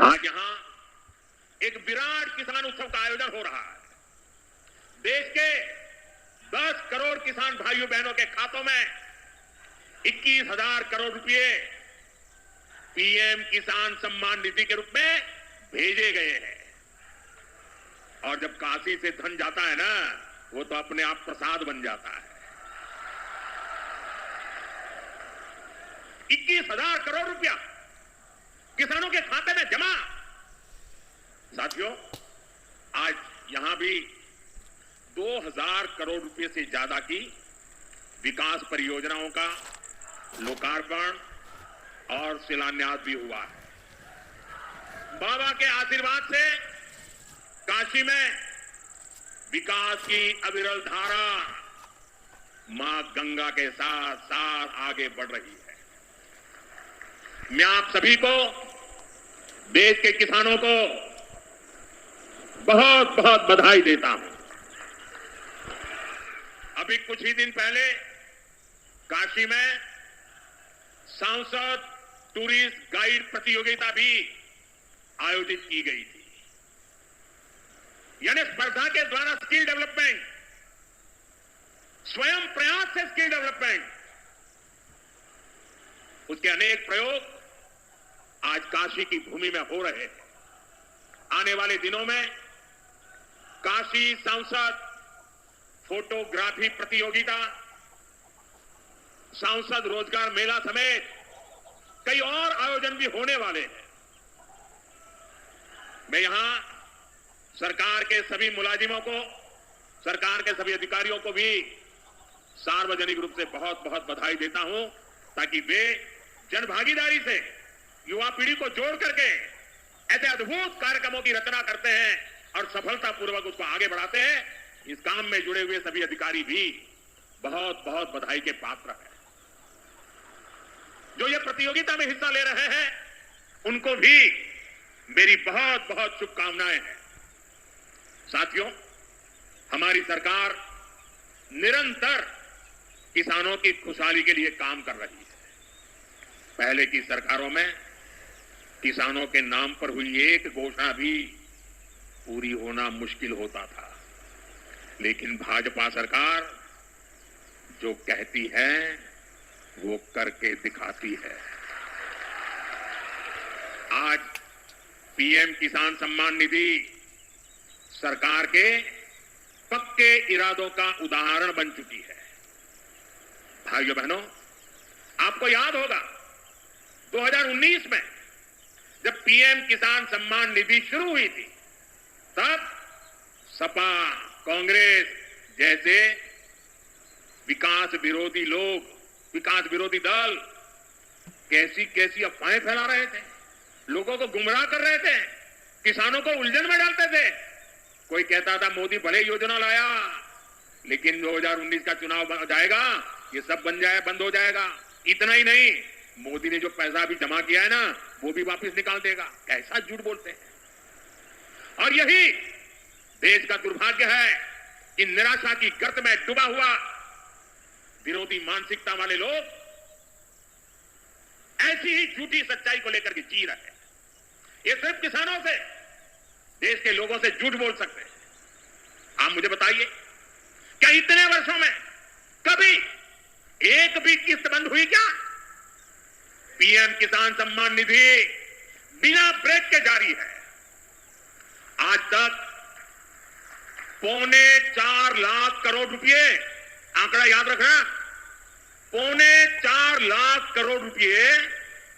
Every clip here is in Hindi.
आज यहां एक विराट किसान उत्सव का आयोजन हो रहा है। देश के 10 करोड़ किसान भाइयों बहनों के खातों में 21,000 करोड़ रुपए पीएम किसान सम्मान निधि के रूप में भेजे गए हैं। और जब काशी से धन जाता है ना, वो तो अपने आप प्रसाद बन जाता है। 21,000 करोड़ रुपया किसानों के खाते में जमा। साथियों, आज यहां भी 2,000 करोड़ रुपए से ज्यादा की विकास परियोजनाओं का लोकार्पण और शिलान्यास भी हुआ है। बाबा के आशीर्वाद से काशी में विकास की अविरल धारा मां गंगा के साथ साथ आगे बढ़ रही है। मैं आप सभी को, देश के किसानों को बहुत बहुत बधाई देता हूं। अभी कुछ ही दिन पहले काशी में सांसद टूरिस्ट गाइड प्रतियोगिता भी आयोजित की गई थी। यानी स्पर्धा के द्वारा स्किल डेवलपमेंट, स्वयं प्रयास से स्किल डेवलपमेंट, उसके अनेक प्रयोग आज काशी की भूमि में हो रहे हैं। आने वाले दिनों में काशी सांसद फोटोग्राफी प्रतियोगिता, सांसद रोजगार मेला समेत कई और आयोजन भी होने वाले हैं। मैं यहां सरकार के सभी मुलाजिमों को, सरकार के सभी अधिकारियों को भी सार्वजनिक रूप से बहुत बहुत बधाई देता हूं, ताकि वे जनभागीदारी से युवा पीढ़ी को जोड़ करके ऐसे अद्भुत कार्यक्रमों की रचना करते हैं और सफलतापूर्वक उसको आगे बढ़ाते हैं। इस काम में जुड़े हुए सभी अधिकारी भी बहुत बहुत बधाई के पात्र हैं। जो ये प्रतियोगिता में हिस्सा ले रहे हैं, उनको भी मेरी बहुत बहुत शुभकामनाएं हैं। साथियों, हमारी सरकार निरंतर किसानों की खुशहाली के लिए काम कर रही है। पहले की सरकारों में किसानों के नाम पर हुई एक घोषणा भी पूरी होना मुश्किल होता था, लेकिन भाजपा सरकार जो कहती है वो करके दिखाती है। आज पीएम किसान सम्मान निधि सरकार के पक्के इरादों का उदाहरण बन चुकी है। भाइयों बहनों, आपको याद होगा 2019 में जब पीएम किसान सम्मान निधि शुरू हुई थी, तब सपा, कांग्रेस जैसे विकास विरोधी लोग, विकास विरोधी दल कैसी कैसी अफवाहें फैला रहे थे, लोगों को गुमराह कर रहे थे, किसानों को उलझन में डालते थे। कोई कहता था मोदी भले योजना लाया, लेकिन 2019 का चुनाव जाएगा, ये सब बंद हो जाएगा। इतना ही नहीं, मोदी ने जो पैसा अभी जमा किया है ना, वो भी वापस निकाल देगा। कैसा झूठ बोलते हैं। और यही देश का दुर्भाग्य है कि निराशा की गर्त में डूबा हुआ विरोधी मानसिकता वाले लोग ऐसी ही झूठी सच्चाई को लेकर के जी रहे हैं। ये सिर्फ किसानों से, देश के लोगों से झूठ बोल सकते हैं। आप मुझे बताइए, क्या इतने वर्षों में कभी एक भी किस्त बंद हुई क्या? पीएम किसान सम्मान निधि बिना ब्रेक के जारी है। आज तक 4.25 लाख करोड़ रुपए, आंकड़ा याद रखना, 4.25 लाख करोड़ रुपए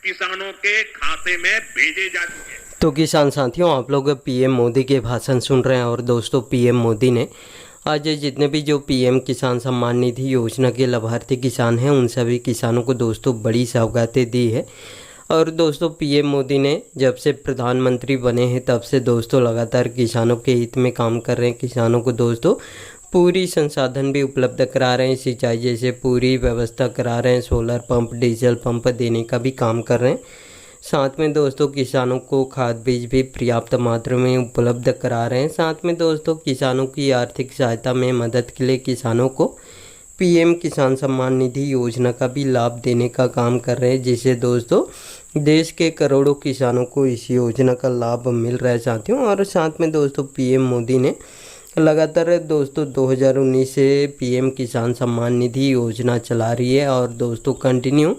किसानों के खाते में भेजे जा चुके हैं। तो किसान साथियों, आप लोग पीएम मोदी के भाषण सुन रहे हैं। और दोस्तों, पीएम मोदी ने आज जितने भी जो पीएम किसान सम्मान निधि योजना के लाभार्थी किसान हैं, उन सभी किसानों को दोस्तों बड़ी सौगातें दी है। और दोस्तों, पीएम मोदी ने जब से प्रधानमंत्री बने हैं, तब से दोस्तों लगातार किसानों के हित में काम कर रहे हैं। किसानों को दोस्तों पूरी संसाधन भी उपलब्ध करा रहे हैं, सिंचाई जैसे पूरी व्यवस्था करा रहे हैं, सोलर पंप, डीजल पंप देने का भी काम कर रहे हैं। साथ में दोस्तों किसानों को खाद बीज भी पर्याप्त मात्रा में उपलब्ध करा रहे हैं। साथ में दोस्तों किसानों की आर्थिक सहायता में मदद के लिए किसानों को पीएम किसान सम्मान निधि योजना का भी लाभ देने का काम कर रहे हैं, जिससे दोस्तों देश के करोड़ों किसानों को इस योजना का लाभ मिल रहा है साथियों। और साथ में दोस्तों पीएम मोदी ने लगातार दोस्तों 2019 से पीएम किसान सम्मान निधि योजना चला रही है और दोस्तों कंटिन्यू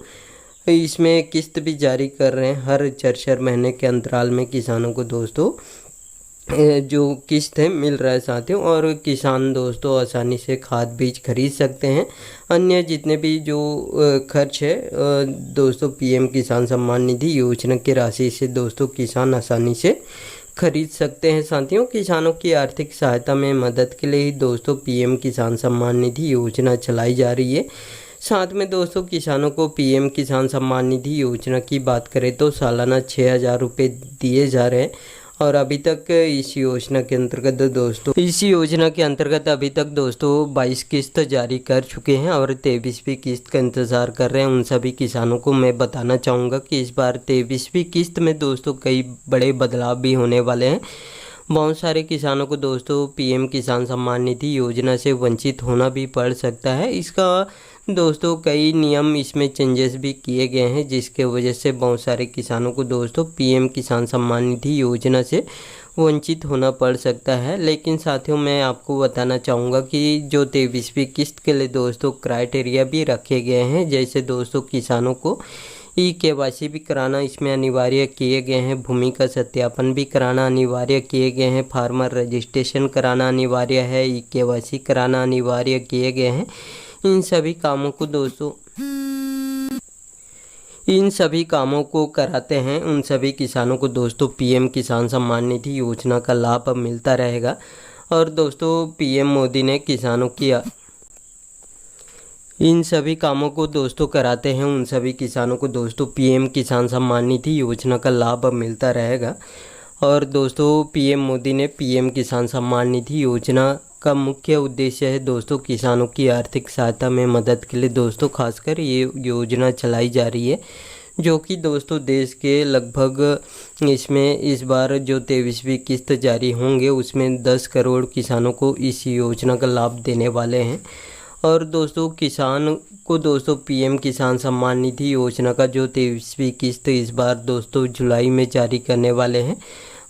इसमें किस्त भी जारी कर रहे हैं। हर 4 महीने के अंतराल में किसानों को दोस्तों जो किस्त है मिल रहा है साथियों। और किसान दोस्तों आसानी से खाद बीज खरीद सकते हैं। अन्य जितने भी जो खर्च है दोस्तों पीएम किसान सम्मान निधि योजना की राशि से दोस्तों किसान आसानी से खरीद सकते हैं साथियों। किसानों की आर्थिक सहायता में मदद के लिए ही दोस्तों पीएम किसान सम्मान निधि योजना चलाई जा रही है। साथ में दोस्तों किसानों को पीएम किसान सम्मान निधि योजना की बात करें तो सालाना 6,000 रुपये दिए जा रहे हैं। और अभी तक इस योजना के अंतर्गत अभी तक दोस्तों 22 किस्त जारी कर चुके हैं और 23वीं किस्त का इंतज़ार कर रहे हैं। उन सभी किसानों को मैं बताना चाहूँगा कि इस बार 23वीं किस्त में दोस्तों कई बड़े बदलाव भी होने वाले हैं। बहुत सारे किसानों को दोस्तों पीएम किसान सम्मान निधि योजना से वंचित होना भी पड़ सकता है। इसका दोस्तों कई नियम इसमें चेंजेस भी किए गए हैं, जिसके वजह से बहुत सारे किसानों को दोस्तों पीएम किसान सम्मान निधि योजना से वंचित होना पड़ सकता है। लेकिन साथियों मैं आपको बताना चाहूँगा कि जो 23वीं किस्त के लिए दोस्तों क्राइटेरिया भी रखे गए हैं। जैसे दोस्तों किसानों को KYC भी कराना इसमें अनिवार्य किए गए हैं, भूमि का सत्यापन भी कराना अनिवार्य किए गए हैं, फार्मर रजिस्ट्रेशन कराना अनिवार्य है, KYC कराना अनिवार्य किए गए हैं। इन सभी कामों को कराते हैं उन सभी किसानों को दोस्तों पीएम किसान सम्मान निधि योजना का लाभ मिलता रहेगा। और दोस्तों पीएम मोदी ने किसानों की इन सभी कामों को दोस्तों कराते हैं उन सभी किसानों को दोस्तों पीएम किसान सम्मान निधि योजना का लाभ मिलता रहेगा। और दोस्तों पीएम मोदी ने पीएम किसान सम्मान निधि योजना का मुख्य उद्देश्य है दोस्तों किसानों की आर्थिक सहायता में मदद के लिए दोस्तों खासकर ये योजना चलाई जा रही है, जो कि दोस्तों देश के लगभग इसमें इस बार जो 23वीं किस्त जारी होंगे उसमें 10 करोड़ किसानों को इस योजना का लाभ देने वाले हैं। और दोस्तों किसान को दोस्तों पीएम किसान सम्मान निधि योजना का जो 23वीं किस्त इस बार दोस्तों जुलाई में जारी करने वाले हैं।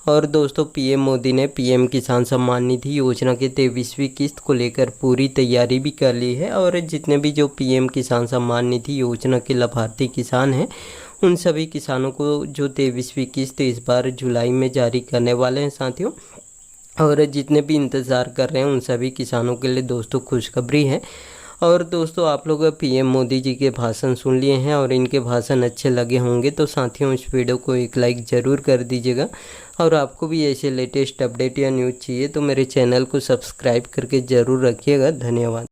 और दोस्तों पीएम मोदी ने पीएम किसान सम्मान निधि योजना के 23वीं किस्त को लेकर पूरी तैयारी भी कर ली है। और जितने भी जो पीएम किसान सम्मान निधि योजना के लाभार्थी किसान हैं उन सभी किसानों को जो 23वीं किस्त इस बार जुलाई में जारी करने वाले हैं साथियों। और जितने भी इंतज़ार कर रहे हैं उन सभी किसानों के लिए दोस्तों खुशखबरी है। और दोस्तों आप लोग पीएम मोदी जी के भाषण सुन लिए हैं और इनके भाषण अच्छे लगे होंगे तो साथियों इस वीडियो को एक लाइक ज़रूर कर दीजिएगा। और आपको भी ऐसे लेटेस्ट अपडेट या न्यूज़ चाहिए तो मेरे चैनल को सब्सक्राइब करके ज़रूर रखिएगा। धन्यवाद।